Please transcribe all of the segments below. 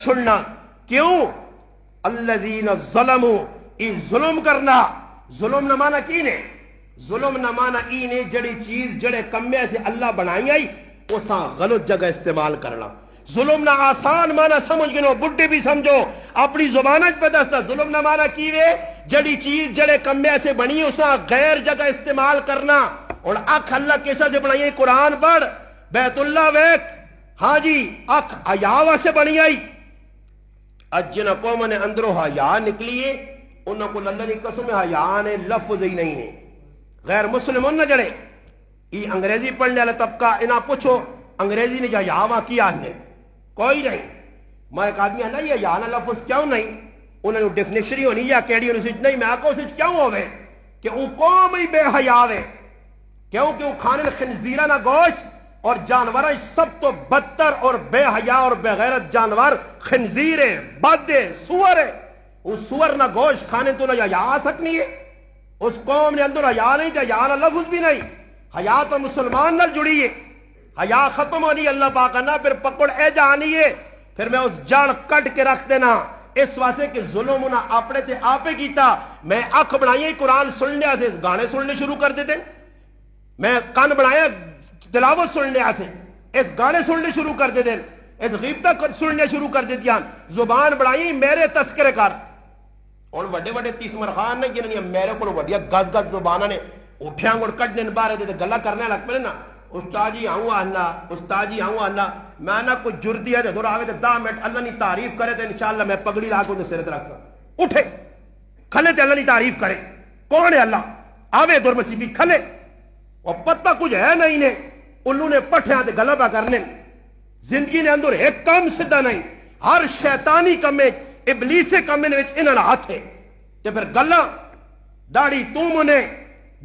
چھڑنا کیوں؟ الذین ظلموا ای ظلم کرنا، ظلم نہ مانا کی نے، ظلم نہ مانا ای نے جڑی چیز جڑے کمے سے اللہ بنائی آئی اساں غلط جگہ استعمال کرنا۔ ظلم نہ آسان مانا سمجھ گنو، بڈھے بھی سمجھو، اپنی زبانت پہ دستا ظلم نہ مانا کی وے جڑی چیز جڑے کمے سے بنی اساں غیر جگہ استعمال کرنا۔ اور اکھ اللہ کیسا سے بنائی ہے؟ قرآن پڑھ، بیت اللہ ویک، ہاں جی اکھ حیاوا سے بنی آئی۔ اج جنہ قوم نے اندروں حیا نکلیے انہوں کو اللہ کی قسم حیا نے لفظ ہی نہیں ہے۔ غیر مسلم نہ جڑے یہ انگریزی پڑھنے والا طبقہ انہاں پوچھو انگریزی نے جو حیا وہاں کیا ہے کوئی نہیں۔ میں ایک آدمی ہے نا یہ حیا نہ لفظ کیوں نہیں؟ انہوں نے ڈیفینیشنری ہونی یا کیڑی ہونی نہیں، میں آکو سچ کیوں ہوئے کہ ان قوم ہی بے حیا ہے، کیونکہ وہ کھانے خنزیرہ نہ گوشت اور جانور سب تو بدتر اور بے حیا اور بے غیرت جانور خنزیر ہے، بد ہے، سور ہے۔ اس سور نہ گوشت کھانے تو نہ حیا آ سکنی ہے۔ اس قوم نے اندر حیا نہیں تھا، حیا نہ لفظ بھی نہیں۔ حیا تو مسلمان نہ جڑی ہے، حیا ختم ہونی اللہ پاک نہ پھر پکڑ اے جانی ہے، پھر میں اس جڑ کٹ کے رکھ دینا۔ اس واسطے کہ ظلم انہاں اپنے تے آپے کیتا۔ میں اکھ بنائی قرآن سننے سے گانے سننے شروع کر دیتے، میں کان بنایا تلاوت سننے سے اس گانے سننے شروع کر دیتے، اس غیبتہ سننے شروع کر دیتی، زبان بنائی میرے تذکرے کر۔ اور وڈے وڈے تیس مرخان نے جنہیں میرے کو وڈیا گز گز زبانہ نے اٹھیاں گوڑ کٹ دن بارے دیتے گلہ کرنے لگ پہلے نا استاد جی آؤں آنا، استاد جی آؤں آنا، میں نا کوئی جردی ہے دور آگے 10 منٹ اللہ نے تعریف کرے تو انشاءاللہ میں پگڑی لا کے سرت رکھ سکتا اٹھے کھلے تے اللہ نے تعریف کرے۔ کون ہے اللہ؟ آوے دور مسیبی کھلے اور پتہ کچھ ہے نہیں نے انہوں نے پٹھیاں تے غلبہ کرنے۔ زندگی نے اندر ایک کام سدھا نہیں، ہر شیطانی کمے ابلیس کمے نے انہاں دا ہاتھ ہے تے پھر گلاں داڑھی تو منے،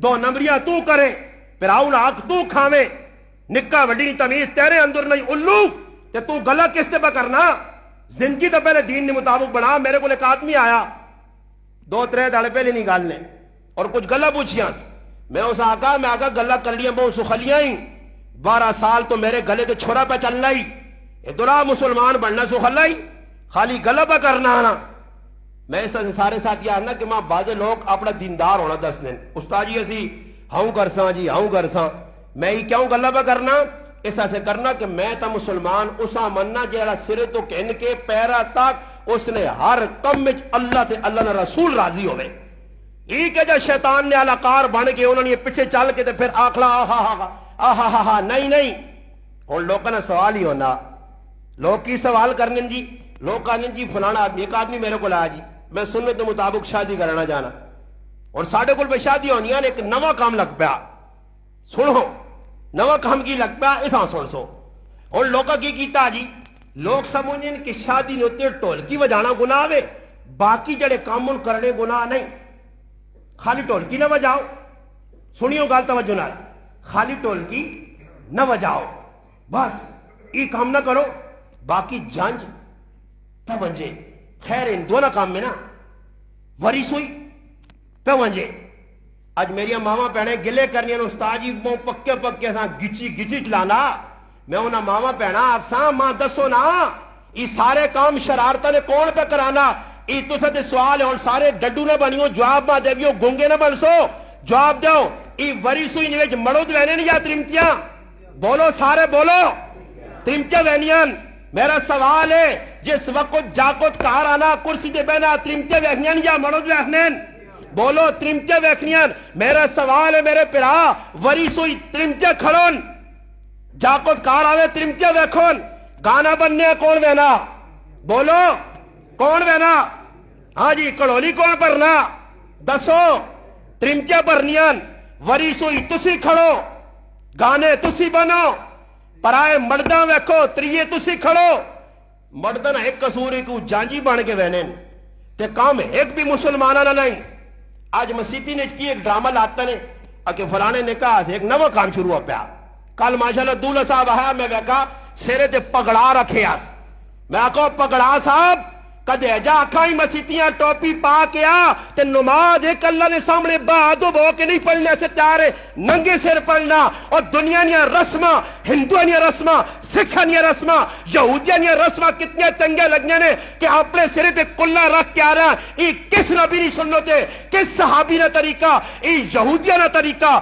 دو نمبریاں تو کرے، پھر آؤں حق تو کھاویں، نکا وڈی تمیز تیرے اندر نہیں الو تے تو گلا کس تے پہ کرنا؟ زندگی تو پہلے دین نے مطابق بنا۔ میرے کو ایک آدمی آیا 2-3 داڑے پہلے نہیں گالنے اور کچھ گلا پوچھیاں، میں اس آقا گلا کر لیا بہت سخلیاں ہی 12 سال تو میرے گلے تے چھوڑا پہ چلنا ہی ادھرا مسلمان بننا سخلا ہی خالی گلا پہ کرنا آنا۔ میں اس سے سارے ساتھی آنا کہ ماں بعض لوگ اپنا دیندار ہونا 10 دن استاد جی اسی ہاؤں کرساں جی ہاؤں کرساں، میں ہی کیوں گلا پہ کرنا؟ اس سے کرنا کہ میں تا مسلمان اسا مننا جیڑا سرے تو کہن کے پیرا تک اس نے ہر کم وچ اللہ تے اللہ نے رسول راضی ہوئے۔ یہ کہ جو شیطان نے علاقار بن کے انہوں نے پیچھے چل کے پھر آخلا آہا نہیں نہیں۔ اور لوگوں نے سوال ہی ہونا، لوگ کی سوال کرنے جی، لوگ کہنے جی فلانا آدمی، ایک آدمی میرے کو لایا جی میں سنت کے مطابق شادی کرنا جانا اور ساڑھے کل پہ شادی ہونی ہے ایک نواں کام لگ پیا، سنو نواں کام کی لگ پیا اساں سن سو۔ اور لوگوں کی کیتا جی لوگ سمجھیں کہ شادی نہیں ہوتے ٹولکی بجانا گناہ ہے، باقی جڑے کام ان کرنے گناہ نہیں۔ خالی ٹولکی نہ بجاؤ، سنیو گال توجہ نہ، خالی ٹولکی نہ بجاؤ بس یہ کام نہ کرو، باقی جانج پہ ونجے خیر ان دونوں کام میں نا وری سوئی پہ ونجے۔ آج میری ماما پہنے گلے کرنی ہیں استاد جی پکے پکے ساں گچی چلانا، میں انہاں ماما پہنا آکساں ماں دسو نا یہ سارے کام شرارتہ نے کون پہ کرانا؟ یہ تو ساتھ سوال ہے اور سارے ڈڈو نہ بنیو جواب ماں دیویو گونگے نہ بن سو جواب دیو۔ یہ وری سوئی نویج مڑود وینے نہیں یا ترمتیاں بولو سارے بولو ترمتیاں وینیاں۔ میرا سوال ہے جس وقت جاکت کار آنا کرسی دے بینا ترمتیاں ویکنیاں یا مڑود ویکنیاں بولو ترمتیاں ویکنیاں۔ میرا سوال ہے میرے پرا وری سوئی ترمتیاں کھڑون جاکت کار آوے ترمتیاں ویکھون گانا بننے کون وینا بولو کون وینا؟ ہاں جی کڑولی کون پرنا دسو؟ ترمتیاں پرنیاں وری سوئی تسی کھڑو گانے تسی بنو پرائے مرداں ویکھو تریے تسی کھڑو۔ مردن ایک قصوری کو جانجی بن کے وینے تے کام ایک بھی مسلمانہ نہ نہیں۔ آج مسیحی نے کی ایک ڈرامہ لاتا نے کہ فلانے نکاح سے ایک نواں کام شروع ہو پیا۔ کل ماشاءاللہ دولہ صاحب آیا میں کہا سیرے تے پگڑا رکھے آس، میں کہا پگڑا صاحب کدے جا کھائی مسیتیاں ٹوپی پا کے آ تے نماز ایک اللہ نے سامنے بہادب ہو کے نہیں پڑھنے سے تیار ہے، ننگے سر پڑھنا۔ اور دنیا نیا رسمہ، ہندو نیا رسمہ، سکھ نیا رسمہ، یہودیاں نیا رسمہ کتنے چنگے لگنے نے کہ اپنے سرے تے کلہ رکھ کے آ رہا ہے۔ کس نبی نہیں سنو تے، کس صحابی نہ طریقہ، یہودیاں نہ طریقہ،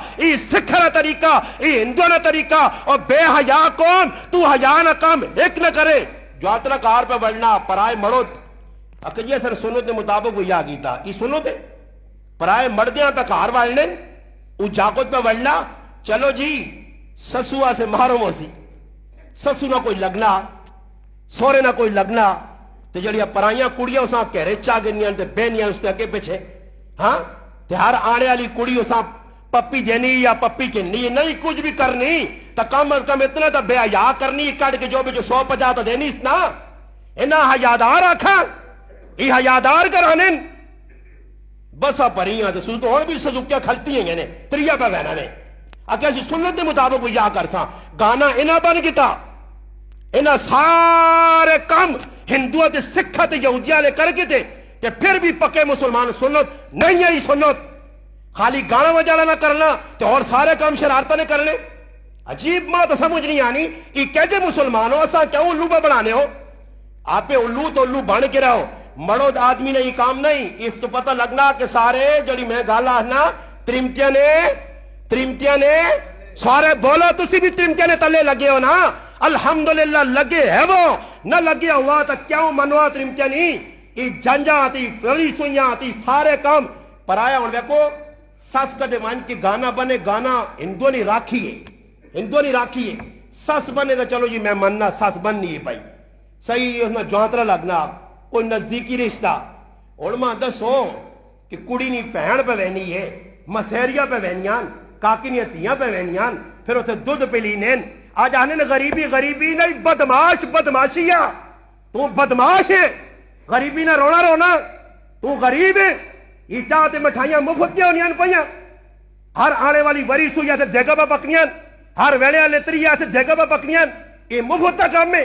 سکھ نہ طریقہ، ہندو نہ طریقہ۔ اور بے حیا کون؟ تو حیا نہ کام ایک نہ کرے جو اتنا کار پہ بڑھنا پرائے مرو اکجے سر سنت کے مطابق وہ یا گیتا یہ سنو تے پرائے مردیاں تک ہار والنے او جاکت پہ بڑھنا۔ چلو جی سسوا سے مارو موسی، سسو نہ کوئی لگنا، سورے نہ کوئی لگنا، تے جڑیاں پرائیاں کڑیاں اساں کہرے چا گنیاں تے بہنیاں اس تے اگے پیچھے، ہاں تے ہر آنے والی کڑی اساں پپی دینی یا پپی کنی نہیں کچھ بھی کرنی، تا کم از کم اتنا تا بے حیا کرنی کٹ کے جو بھی جو 150 تا دینی اس نا انہاں حیادار آکھاں یہ حیادار کرانے بسا پریاں تے سو تو اور بھی سزوکیاں کھلتی ہیں نے تریا پہ گہنا نے اگر اسی سنت دے مطابق یا کرساں گانا انہاں بن گتا انہاں سارے کام ہندوہ تے سکھہ تے یہودیاں لے کر کے تے پھر بھی پکے مسلمان سنت نہیں ہے سنت خالی گانا وجالہ نہ کرنا تو اور سارے کام شرارتہ نے کرنے۔ عجیب بات سمجھ نہیں آنی کہ کہتے مسلمانوں اساں کیوں الو پہ بڑھانے ہو؟ آپ پہ الو تو الو بن کے رہو، مرد آدمی نے یہ کام نہیں۔ اس تو پتہ لگنا کہ سارے جڑی میں گالا نا ترمتیاں نے سارے بولو تسی بھی ترمتیاں نے تلے لگے ہو نا، الحمدللہ لگے ہے وہ نہ لگے ہوا تو کیوں منوا ترمتیاں نہیں؟ یہ جنجا آتی فری سوئیاں آتی سارے کام پرایا ہوں۔ دیکھو سس کدے مان کے گانا بنے، گانا ہندو نہیں راکھی ہے، سس بنے تو چلو جی میں مننا سس بننی ہے بھائی صحیح، اس میں جوانترا لگنا کوئی نزدیکی رشتہ۔ علماء دسو کہ کڑی نہیں پہن پہ وینی ہے، مسیریہ پہ وینیان، کاکی نہیں تیاں پہ وینیان، پھر اسے دودھ پہ لینین۔ آج آنے نے غریبی نہیں بدماشیاں، تو بدماش ہے، غریبی نہ رونا تو غریب ہے۔ یہ چاہتے مٹھائیاں مفتیاں ہونیاں پہیاں، ہر آنے والی وری سویا سے دیگا پہ پکنیاں، ہر ویلے لیتری سے دیگا پہ پکنیاں، یہ مفتا کام میں۔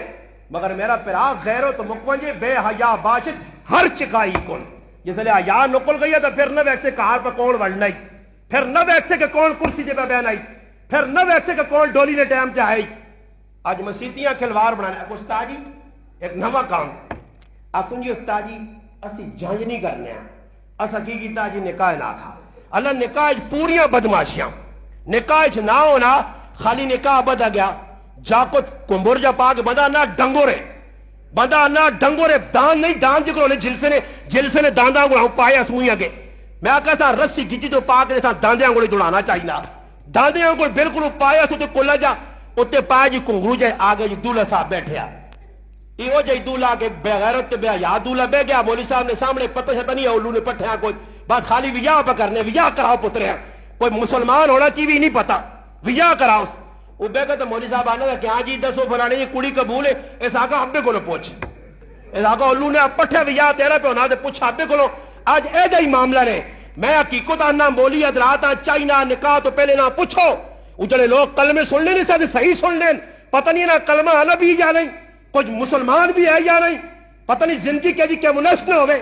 مگر میرا پراغ غیرو تو مکونجے بے حیا باشد ہر چکائی کن جس لئے حیا نکل گئی ہے تو پھر نہ ویکسے کہار پہ کون وڑنائی، پھر نہ ویکسے کہ کون کرسی دے پہ بینائی، پھر نہ ویکسے کہ کون ڈولی نے ٹائم چاہائی۔ آج مسیتیاں کھلوار بنانے ایک استاد جی ایک نوا کام آپ سنجی استاد جی اسی جانج نہیں کرنے ہیں، اسا کی کیتا جی نکاح نہ کھا اللہ نکاح پوریاں بدماشیاں، نکاح نہ ہونا خالی نکاح بدا گیا جاکت کمبر جا پاک بندہ نہ ڈنگورے دان نہیں دان جکرو نے جلسے نے داندہ انگوڑا پایا سموئی آگے میں آکا سا رسی گیچی تو پاک نے سا داندے انگوڑے دوڑانا چاہینا داندے انگوڑے بالکل پایا سو تے کلا جا اتے پایا جی کنگرو جائے آگے جی دولہ صاحب بیٹھیا ایو جائے دولہ آگے بغیرت تے بے یا دولہ بے گیا مولی صاحب نے سامنے پتہ شتا نہیں ہے اولو نے پٹھیا کوئی بس خالی ویاہ پہ کرنے ویاہ کراؤ پترے ہیں کوئی مسلمان ہونا چیوی نہیں پتا ویاہ کراؤ وہ بے کہتا مولی صاحب آنے گا کہ ہاں جی دسو فلانے یہ کڑی قبول ہے اس آگا ابے کو نہ پوچھ اس آگا اولو نے پٹھے ویاہ تیرے پہ ہونا دے پوچھ ابے کو نہ آج اے جائی معاملہ نے میں حقیقت آنا مولی ادرات چاہینا نکاح تو پہلے نہ پوچھو اجڑے لوگ کلمے سن لیں نہیں صحیح سن لیں پتہ نہیں نہ کلمہ آنا بھی یا نہیں کچھ مسلمان بھی ہے یا نہیں پتہ نہیں زندگی کے جی کیا منشن ہوئے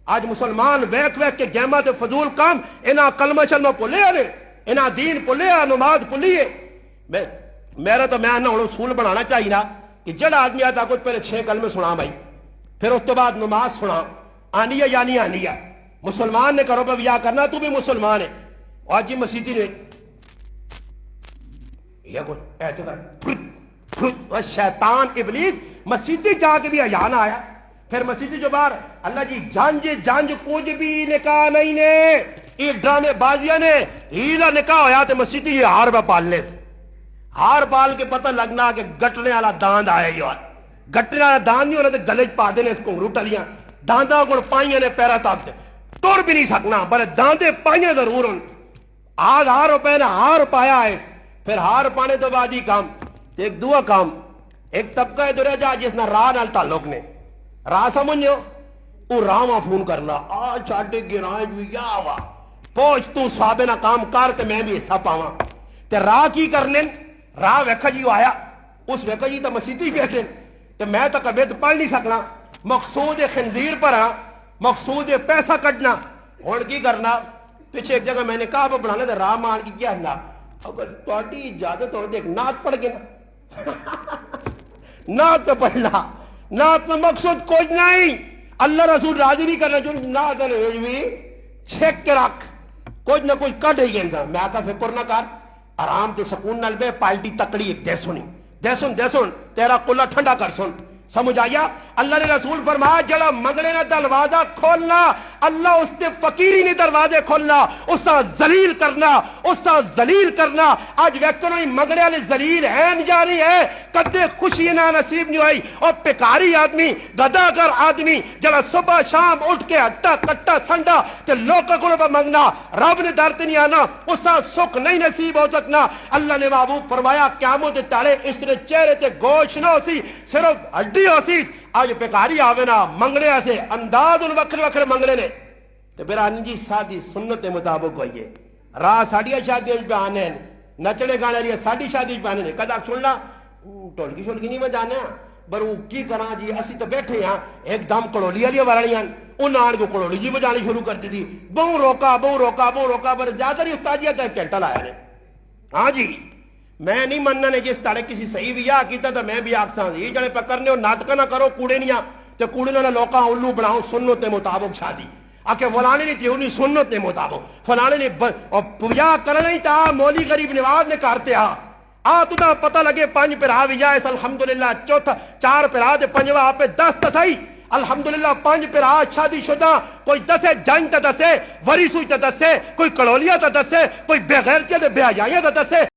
آج مسلمان ویک کے گیمہ دے فضول کام انہا کلمہ شلمہ کو لے آنے انہا دین کو لے آنے نماز کو لیے میرا تو میں انہا اصول بنانا چاہیے نا کہ جڑا آدمی آتا کچھ پہلے 6 کلمے سنا بھائی پھر اس کے بعد نماز سنا آنیہ یا نہیں آنیہ مسلمان نے کرو پہ بیاہ کرنا تو بھی مسلمان ہے آج جی مسیدی نے یہ کچھ اعتقاد شیطان ابلیس مسیدی جا کے بھی آیان آیا پھر مسیدی جو بار اللہ جی جانج کچھ بھی نکاح نہیں نے ایک ڈرامے بازیاں نے ہیلا نکاح ہویا تو مسیدی یہ ہار پہ پالنے سے ہار پال کے پتہ لگنا کہ گٹنے والا داند آیا یار گٹنے والا داند نہیں ہونا تو گلج پا دینے اس کو روٹلیاں داندہ کو پائیاں نے پیرا تاپ دے توڑ بھی نہیں سکنا بلے داندے پائیاں ضرور ہوں آج ہار روپے نے ہار پایا ہے پھر ہار پانے تو بعد ہی کام ایک دعا کام ایک طبقہ ہے دورے جا جس نے راہ نال تعلق نے راہ سمجھو وہ راہ وہاں فون کرنا آج چاٹے گرائیں بھی یا آوا پوچھ تو صحابے نہ کام کر تے میں بھی حصہ پاواں تے راہ کی کرنے راہ ویکھا جی آیا اس ویکھا جی تا مسیدی بیٹھے تے میں تا کبھی پڑھ نہیں سکنا مقصود خنزیر پر ہاں، مقصود پیسہ کٹنا. ہوں کی کرنا؟ پیچھے ایک جگہ میں نے کہا بنانے دے راہ مان کی کیا ہے، اگر تھوڑی اجازت ہو ایک نعت پڑھ کے نا نعت پہ پڑھنا. نعت میں مقصود کچھ نہیں، اللہ رسول راضی نہیں کرنا. جو نعت بھی چھیک کے رکھ، کچھ نہ کچھ کٹ ہی گیا. میں آتا فکر نہ کر، آرام تے سکون نال بے. پالٹی تکڑی ایک دے سنی، دے سن تیرا کلا ٹھنڈا کر سن. سمجھ آیا؟ اللہ نے رسول فرمایا جڑا منگنے نہ دروازہ کھولنا، اللہ اس نے فقیری نے دروازے کھولنا، اس کا ذلیل کرنا، اس کا ذلیل کرنا. آج ویکھو نہیں منگنے والے ذلیل ہیں یا نہیں ہے؟ کدے خوشی نہ نصیب نہیں ہوئی. اور پیکاری آدمی، گداگر آدمی جڑا صبح شام اٹھ کے ہٹا کٹا سنڈا تے لوکاں کولوں پہ منگنا، رب نے در تے نہیں آنا، اس کا سکھ نہیں نصیب ہو سکنا. اللہ نے محبوب فرمایا قیامت دے تاڑے اس نے چہرے تے گوشت نہ ہوسی، صرف ہڈی ہوسی. آج پیکاری آوے نا منگنے سے انداز ان وکھرے وکھرے منگنے نے. تے پھر انجی سادی سنت کے مطابق ہوئیے. راہ ساڑیاں شادیاں پہ آنے ہیں، نچڑے گانے لیا ساڑی شادی پہ آنے ہیں. کدا سننا ٹولکی شولکی نہیں بجانے ہیں، برو کی کرا جی اسی تو بیٹھے ہیں ایک دم کڑولی والی وارنیاں ان آن کو کڑولی جی بجانی شروع کر دی تھی. بہو روکا پر زیادہ نہیں استاد جی گھنٹہ لایا نے. ہاں جی میں نہیں مننا نے جس طرح کسی صحیح بھی آ کیتا تو میں بھی آکساں یہ جڑے پکڑنے ہو ناٹکا نہ کرو کوڑے نہیں تے کوڑے نہ لوکاں الو بناؤ سنت کے مطابق شادی. آکے فلانے نے تھی سنت کے مطابق فلانے نے پوجا کرنا ہی تھا. مولی غریب نواز نے کرتے تو پتہ لگے 5 پرا بھی جائے الحمدللہ. چوتھا 4 پرا دے 5واں آپ 10 تسائی الحمدللہ. 5 پرا شادی شدہ، کوئی دسے جنگ تا دسے، وری سوئی تا دسے، کوئی کڑولیاں تا دسے، کوئی بے غیرتیاں تے بے حیائیاں تا دسے.